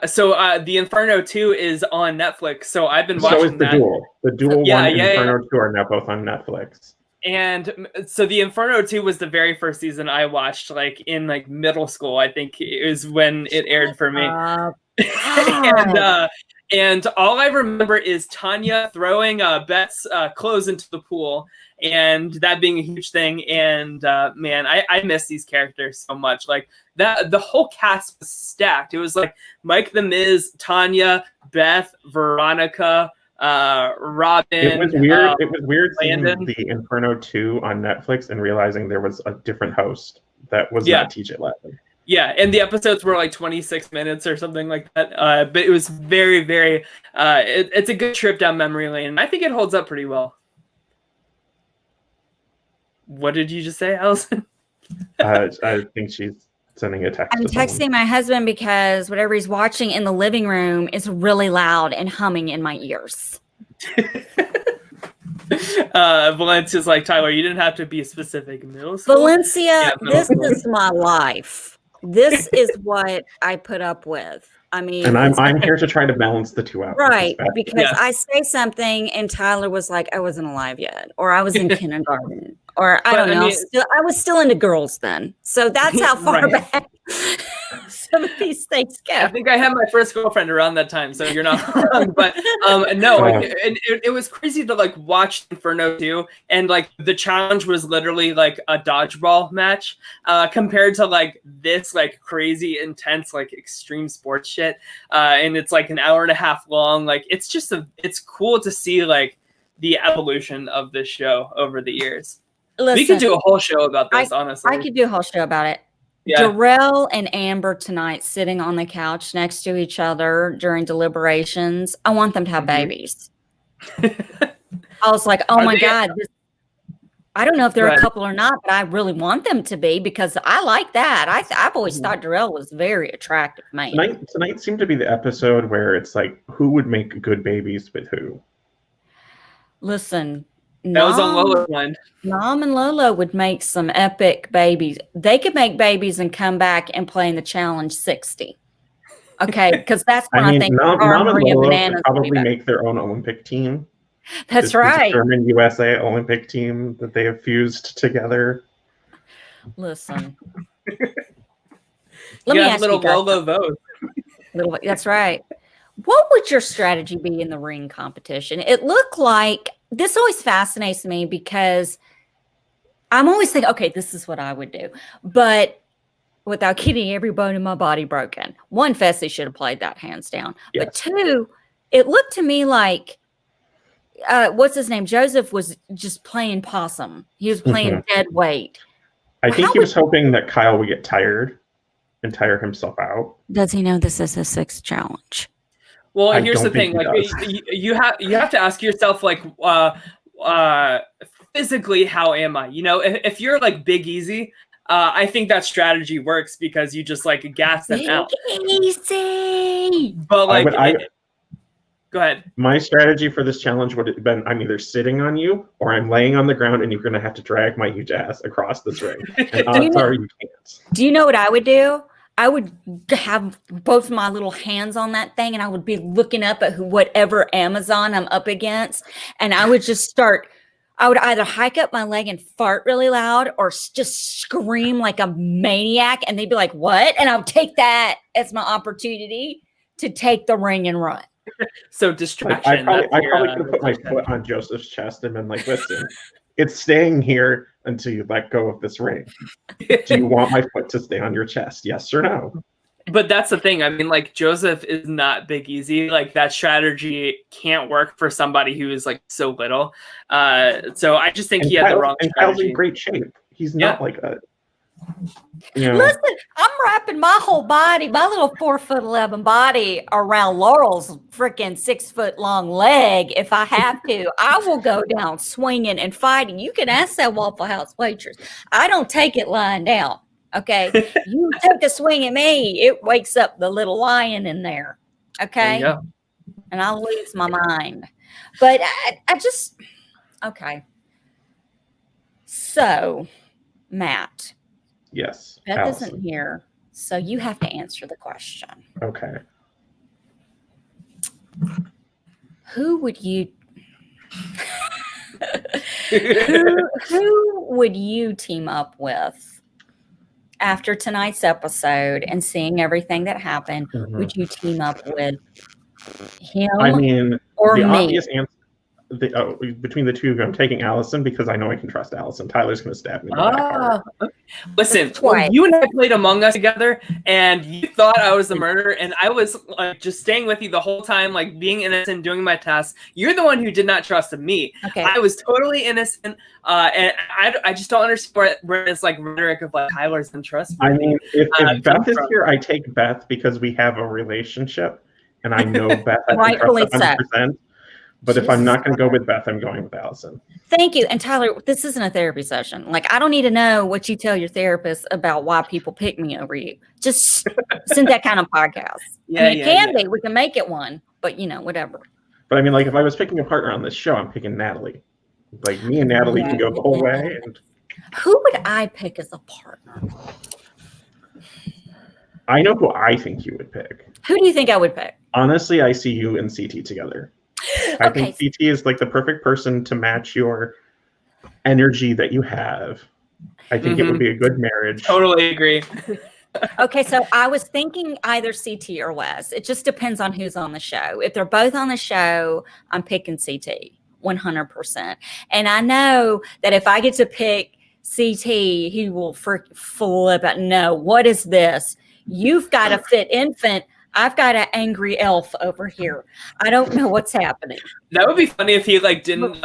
so the Inferno 2 is on Netflix, so I've been watching. So is the Duel. The Duel 1 and Inferno 2 are now both on Netflix. And so the Inferno 2 was the very first season I watched, like in like middle school. I think it was when it aired for me. And all I remember is Tanya throwing Beth's clothes into the pool, and that being a huge thing. And man, I miss these characters so much. Like that, the whole cast was stacked. It was like Mike the Miz, Tanya, Beth, Veronica, Robin. It was weird. It was weird seeing the Inferno 2 on Netflix and realizing there was a different host that was not TJ Lavin. Yeah, and the episodes were like 26 minutes or something like that. But it was very, very. It's a good trip down memory lane. I think it holds up pretty well. What did you just say, Allison? I think she's sending a text. I'm texting my husband because whatever he's watching in the living room is really loud and humming in my ears. Valencia's like, Tyler, you didn't have to be specific. Valencia, this is my life. This is what I put up with. I mean, and I'm here to try to balance the two out. Right, because I say something and Tyler was like, I wasn't alive yet, or I was in kindergarten, or I don't know. I was still into girls then. So that's how far back some of these things go. I think I had my first girlfriend around that time, so you're not wrong. But no, it was crazy to like watch Inferno 2, and like the challenge was literally like a dodgeball match compared to like this like crazy intense like extreme sports shit. And it's like an hour and a half long. Like it's just it's cool to see like the evolution of this show over the years. Listen, we could do a whole show about this, honestly. I could do a whole show about it. Yeah. Darrell and Amber tonight sitting on the couch next to each other during deliberations. I want them to have babies. I was like, oh my God. I don't know if they're a couple or not, but I really want them to be because I like that. I've always thought Darrell was very attractive man. Tonight seemed to be the episode where it's like, who would make good babies with who? Listen. That was on Lola's mind. Nom and Lola would make some epic babies. They could make babies and come back and play in the Challenge 60. Okay, because that's when I think Nom and Lola would probably make their own Olympic team. That's right. German USA Olympic team that they have fused together. Listen. Let me ask little you guys. Lola vote. That's right. What would your strategy be in the ring competition? It looked like this always fascinates me because I'm always thinking, okay, this is what I would do. But without getting every bone in my body broken. One, Fessy should have played that hands down. Yes. But two, it looked to me like what's his name? Joseph was just playing possum. He was playing dead weight. I think he was hoping that Kyle would get tired and tire himself out. Does he know this is his 6th challenge? Well, here's the thing. Like, you have to ask yourself, like, physically, how am I? You know, if you're like Big Easy, I think that strategy works because you just like gas them out. Easy. But like, go ahead. My strategy for this challenge would have been: I'm either sitting on you or I'm laying on the ground, and you're going to have to drag my huge ass across this ring. And odds are you can't. Do you know what I would do? I would have both my little hands on that thing, and I would be looking up at whatever Amazon I'm up against, and I would just start. I would either hike up my leg and fart really loud or just scream like a maniac, and they'd be like, "What?" And I would take that as my opportunity to take the ring and run. So distraction. I probably could have put my foot on Joseph's chest and been like, "Listen, it's staying here until you let go of this ring. Do you want my foot to stay on your chest? Yes or no?" But that's the thing. I mean, like, Joseph is not Big Easy. Like, that strategy can't work for somebody who is like so little. So I just think he had the wrong strategy. And Kyle's in great shape. He's not like a. You know. Listen, I'm wrapping my whole body, my little 4'11" body, around Laurel's freaking 6-foot-long leg. If I have to, I will go down swinging and fighting. You can ask that Waffle House waitress. I don't take it lying down. Okay, you take a swing at me, it wakes up the little lion in there. Okay, and I'll lose my mind. But I just okay. So, Matt. Yes. Beth Allison isn't here, so you have to answer the question. Okay. Who would you who would you team up with after tonight's episode and seeing everything that happened? Would you team up with him? I mean, or the me? Obvious answer. Between the two of you, I'm taking Allison because I know I can trust Allison. Tyler's going to stab me. Listen, when you and I played Among Us together, and you thought I was the murderer, and I was like just staying with you the whole time, like being innocent, doing my tasks. You're the one who did not trust me. Okay. I was totally innocent, and I just don't understand where it's like rhetoric of like Tyler's and trust me. I mean, if Beth is here, I take Beth because we have a relationship, and I know Beth. I can trust 100%. But if I'm not going to go with Beth, I'm going with Allison. Thank you. And Tyler, this isn't a therapy session. Like, I don't need to know what you tell your therapist about why people pick me over you. Just send that kind of podcast. I mean, it can be. We can make it one. But, you know, whatever. But, I mean, like, if I was picking a partner on this show, I'm picking Natalie. Like, me and Natalie can go the whole way. And who would I pick as a partner? I know who I think you would pick. Who do you think I would pick? Honestly, I see you and CT together. I think CT is like the perfect person to match your energy that you have. I think it would be a good marriage. Totally agree. Okay, so I was thinking either CT or Wes. It just depends on who's on the show. If they're both on the show, I'm picking CT 100%. And I know that if I get to pick CT, he will flip out. No, what is this? You've got a fit infant. I've got an angry elf over here. I don't know what's happening. That would be funny if he like didn't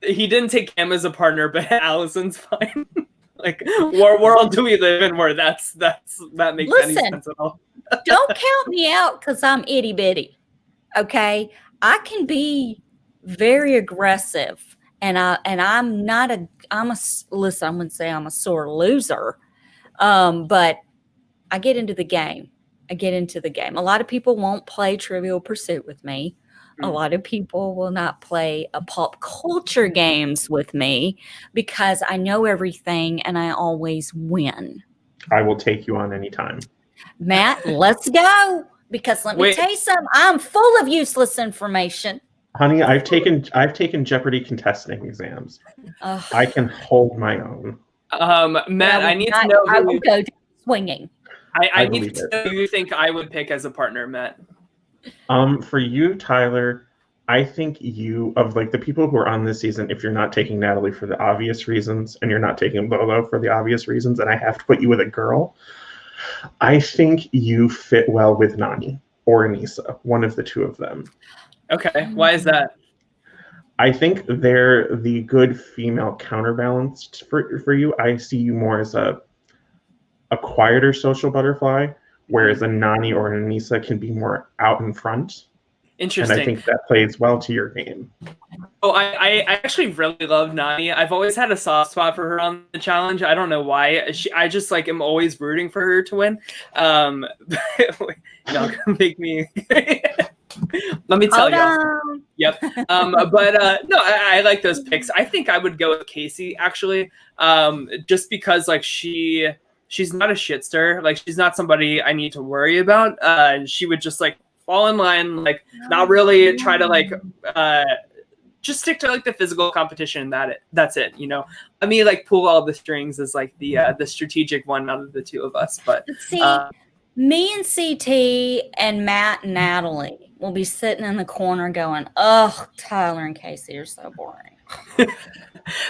he didn't take Cam as a partner, but Allison's fine. Like, where world do we live in where that makes any sense at all? Don't count me out because I'm itty bitty. Okay, I can be very aggressive, and I'm not a. Listen, I'm gonna say I'm a sore loser, but I get into the game. A lot of people won't play Trivial Pursuit with me. A lot of people will not play a pop culture games with me because I know everything and I always win. I will take you on anytime. Matt, let's go. Because let me tell you something. I'm full of useless information. Honey, I've taken Jeopardy contesting exams. I can hold my own. Matt, I need to know. I will go swinging. I need to know who you think I would pick as a partner, Matt. For you, Tyler, I think you, of like the people who are on this season, if you're not taking Natalie for the obvious reasons and you're not taking Lolo for the obvious reasons, and I have to put you with a girl, I think you fit well with Nani or Anissa, one of the two of them. Okay, why is that? I think they're the good female counterbalance for you. I see you more as a quieter social butterfly, whereas a Nani or an Anissa can be more out in front. Interesting. And I think that plays well to your game. Oh, I actually really love Nani. I've always had a soft spot for her on the challenge. I don't know why. I just like am always rooting for her to win. You're not gonna make me. Let me tell you. Yep. But no, I like those picks. I think I would go with Casey actually, just because like she's not a shitster. Like she's not somebody I need to worry about. She would just like fall in line, like not really try to like just stick to like the physical competition. That's it. You know, I mean, like pull all the strings is like the strategic one out of the two of us. But see, me and CT and Matt and Natalie will be sitting in the corner going, "Oh, Tyler and Casey are so boring."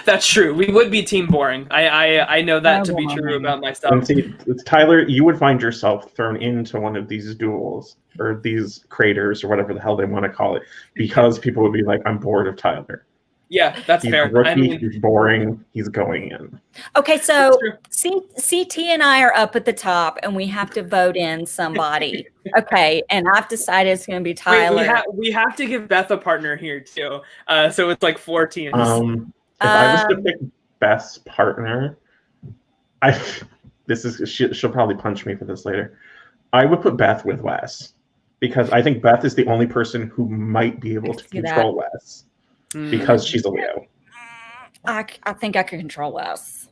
That's true. We would be team boring. I know that to be true about myself. And see, Tyler, you would find yourself thrown into one of these duels or these craters or whatever the hell they want to call it, because people would be like, "I'm bored of Tyler." Yeah, that's he's fair. A rookie, he's boring. He's going in. Okay, so CT and I are up at the top, and we have to vote in somebody. Okay, and I've decided it's going to be Tyler. Wait, we have to give Beth a partner here too. So it's like 4 teams. If I was to pick best partner, she'll probably punch me for this later. I would put Beth with Wes, because I think Beth is the only person who might be able to control Wes. Because she's a Leo. I think I could control Wes.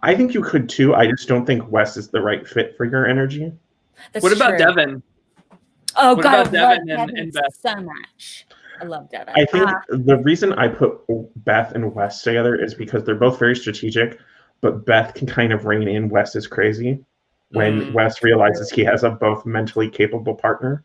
I think you could too. I just don't think Wes is the right fit for your energy. What about Devin? Oh, what God, about Devin and Beth? So much. I love Devin. I think the reason I put Beth and Wes together is because they're both very strategic, but Beth can kind of rein in Wes is crazy when Wes realizes he has a both mentally capable partner.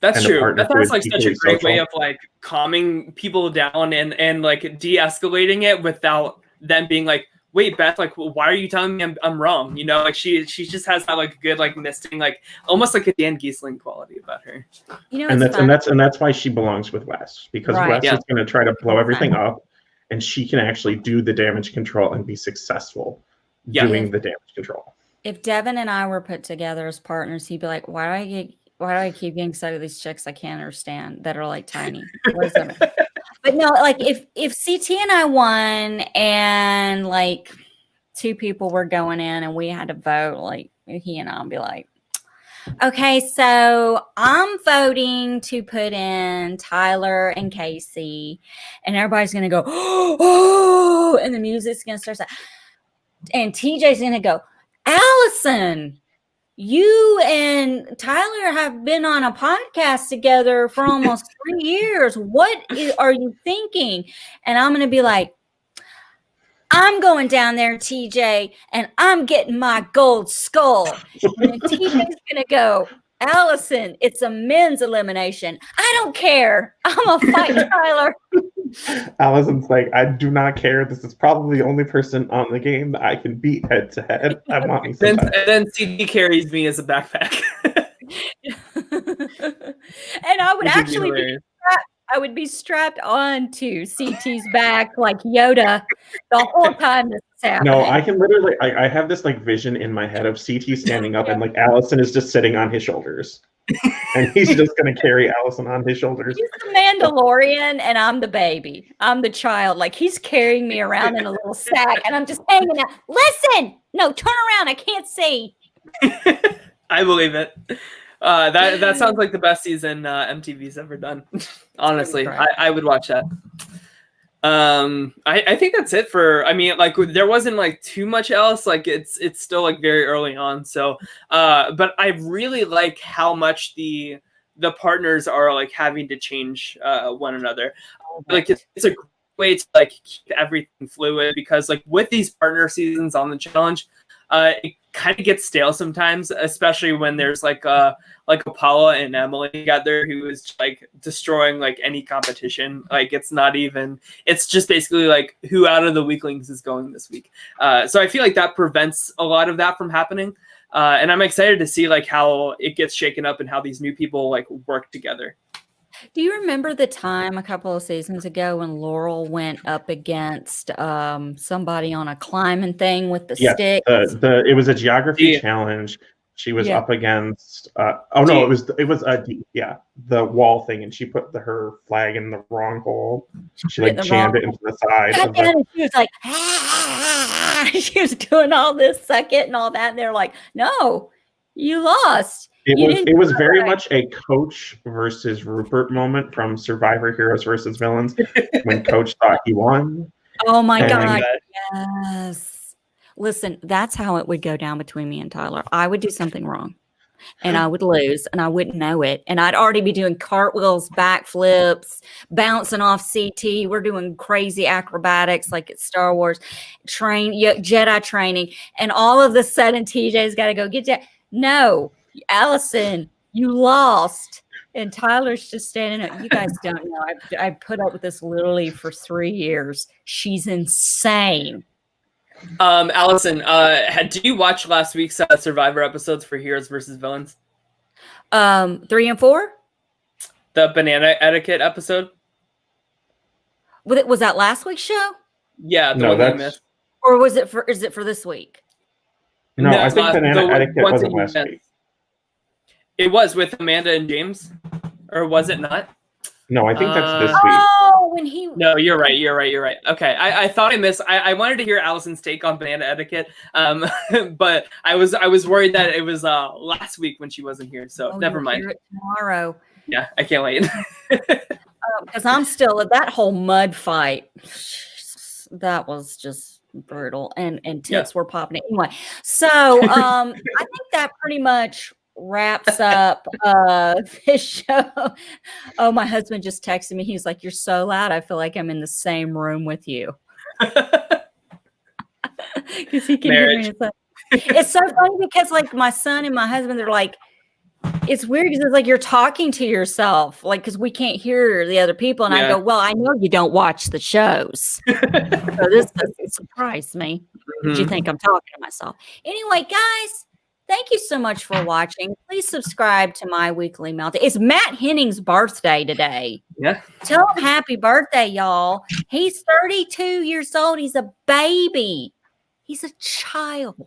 That's true. That's like such a great way of like calming people down and like de-escalating it without them being like, "Wait, Beth, like, why are you telling me I'm wrong?" You know, like she just has that like good like misting, like almost like a Dan Giesling quality about her. You know, and that's why she belongs with Wes, because Wes is going to try to blow everything up, and she can actually do the damage control and be successful doing the damage control. If Devin and I were put together as partners, he'd be like, why do I keep getting stuck with these chicks I can't understand that are like tiny? What is that? But no, like if CT and I won and like 2 people were going in and we had to vote, like he and I'll be like, okay, so I'm voting to put in Tyler and Casey, and everybody's gonna go, oh, and the music's gonna start, and TJ's gonna go, Allison, you and Tyler have been on a podcast together for almost 3 years. What are you thinking? And I'm going to be like, I'm going down there, TJ, and I'm getting my gold skull. And then TJ's going to go, Allison, it's a men's elimination. I don't care. I'm going to fight Tyler. Allison's like, I do not care. This is probably the only person on the game that I can beat head to head. I want me some time. And then CD carries me as a backpack. And I would actually be strapped onto CT's back like Yoda the whole time this is happening. No, I can literally, I have this like vision in my head of CT standing up and like Allison is just sitting on his shoulders. And he's just going to carry Allison on his shoulders. He's the Mandalorian, and I'm the baby. I'm the child. Like, he's carrying me around in a little sack, and I'm just hanging out. Listen! No, turn around. I can't see. I believe it. That sounds like the best season MTV's ever done. Honestly, I would watch that. I think that's it for, I mean, like there wasn't like too much else, like it's still like very early on. So, but I really like how much the partners are like having to change one another. Like it's a great way to like keep everything fluid, because like with these partner seasons on the challenge, it kind of gets stale sometimes, especially when there's like Paula and Emily together, who is like destroying like any competition. Like it's just basically like who out of the weaklings is going this week. So I feel like that prevents a lot of that from happening. And I'm excited to see like how it gets shaken up and how these new people like work together. Do you remember the time a couple of seasons ago when Laurel went up against somebody on a climbing thing with the stick? It was a geography challenge. She was up against the wall thing, and she put her flag in the wrong hole. She like jammed it into the side. And she was like, ah! She was doing all this, suck it, and all that. And they're like, no, you lost. It was very much a Coach versus Rupert moment from Survivor Heroes versus Villains when Coach thought he won. Oh my God. Yes. Listen, that's how it would go down between me and Tyler. I would do something wrong and I would lose and I wouldn't know it. And I'd already be doing cartwheels, backflips, bouncing off CT. We're doing crazy acrobatics like it's Star Wars Jedi training. And all of a sudden TJ's got to go get that. No. Allison, you lost. And Tyler's just standing up. You guys don't know. I put up with this literally for 3 years. She's insane. Allison, did you watch last week's Survivor episodes for Heroes versus Villains? 3 and 4? The banana etiquette episode? Was that last week's show? Yeah, the one that you missed. Or is it for this week? No, I think banana etiquette wasn't last week. It was with Amanda and James, or was it not? No, I think that's this week. Oh, when he. No, you're right. Okay, I thought I missed. I wanted to hear Allison's take on banana etiquette, but I was worried that it was last week when she wasn't here. So never mind. Hear it tomorrow. Yeah, I can't wait. Because I'm still at that whole mud fight. That was just brutal, and tits were popping anyway. So I think that pretty much wraps up this show. Oh, my husband just texted me. He's like, "You're so loud. I feel like I'm in the same room with you." Because he can hear me. It's so funny because like my son and my husband, they're like, it's weird because it's like you're talking to yourself, like because we can't hear the other people. And I go, well, I know you don't watch the shows. So this doesn't surprise me. Did you think I'm talking to myself? Anyway, guys, thank you so much for watching. Please subscribe to my weekly meltdown. It's Matt Henning's birthday today. Yeah. Tell him happy birthday, y'all. He's 32 years old. He's a baby. He's a child.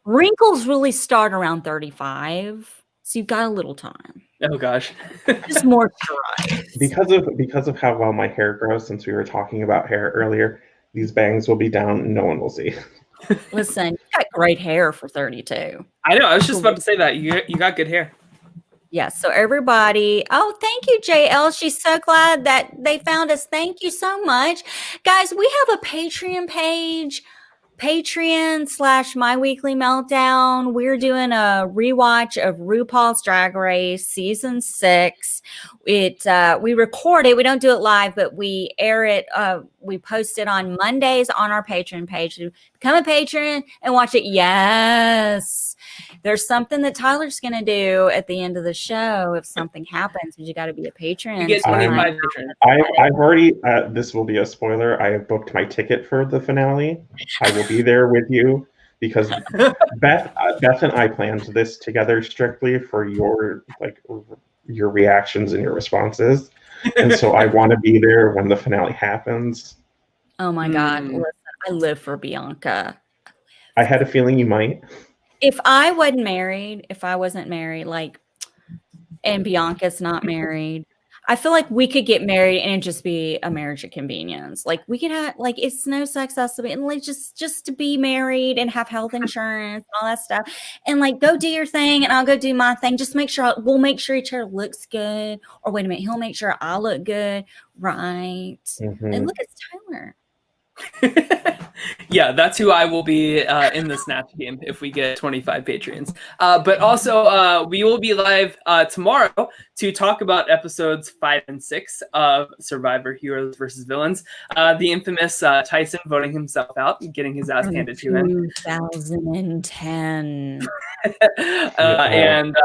Wrinkles really start around 35, so you've got a little time. Oh gosh. Just more dry. Because of how well my hair grows, since we were talking about hair earlier, these bangs will be down and no one will see. Listen, you got great hair for 32. I know. I was just about to say that. You got good hair. Yes. So everybody, thank you, JL. She's so glad that they found us. Thank you so much. Guys, we have a Patreon page. Patreon/My Weekly Meltdown. We're doing a rewatch of RuPaul's Drag Race season 6. We record it. We don't do it live, but we air it. We post it on Mondays on our Patreon page. Become a patron and watch it. Yes. There's something that Tyler's going to do at the end of the show if something happens, but you got to be a patron. You get 25 patrons. I've already, this will be a spoiler, I have booked my ticket for the finale. I will be there with you because Beth and I planned this together strictly for your reactions and your responses. And so I want to be there when the finale happens. Oh my God. Listen, I live for Bianca. I had a feeling you might. If I wasn't married, and Bianca's not married, I feel like we could get married and just be a marriage of convenience. Like we could have, it's no sex has to be, and like just to be married and have health insurance and all that stuff, and go do your thing and I'll go do my thing. Just we'll make sure each other looks good. Or wait a minute, he'll make sure I look good, right? Mm-hmm. And look, it's Tyler. Yeah, that's who I will be in the Snatch game if we get 25 patrons. But also, we will be live tomorrow to talk about episodes 5 and 6 of Survivor Heroes versus Villains. The infamous Tyson voting himself out and getting his ass handed to him. 2010. And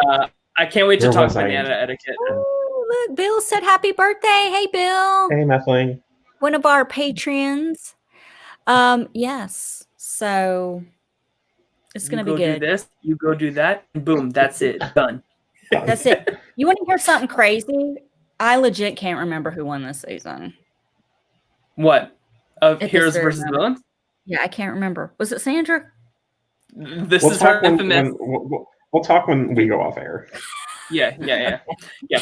I can't wait to talk banana etiquette. Oh, look, Bill said happy birthday. Hey, Bill. Hey, Methling. One of our patrons. Yes. So it's going to be good. You go do this, you go do that, and boom, that's it. Done. That's it. You want to hear something crazy? I legit can't remember who won this season. What? Heroes versus Villains? Yeah, I can't remember. Was it Sandra? This is her infamous. We'll talk when we go off air. Yeah.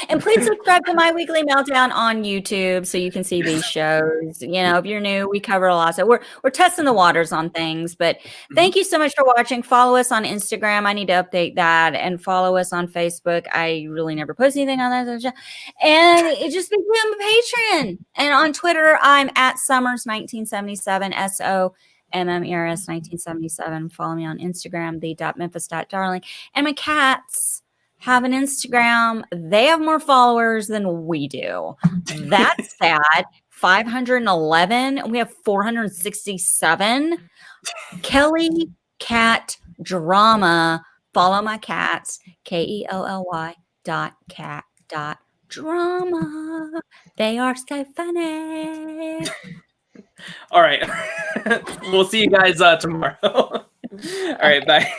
And please subscribe to My Weekly Meltdown on YouTube so you can see these shows. You know, if you're new, we cover a lot. So we're testing the waters on things. But thank you so much for watching. Follow us on Instagram. I need to update that. And follow us on Facebook. I really never post anything on that. And it just became a Patreon. And on Twitter, I'm at Summers1977, SOMMERS 1977. Follow me on Instagram, the.memphis.darling. And my cats have an Instagram. They have more followers than we do. That's sad. 511. We have 467. Kelly Cat Drama. Follow my cats. KELLY.cat.drama. They are so funny. All right. We'll see you guys tomorrow. All right. Bye.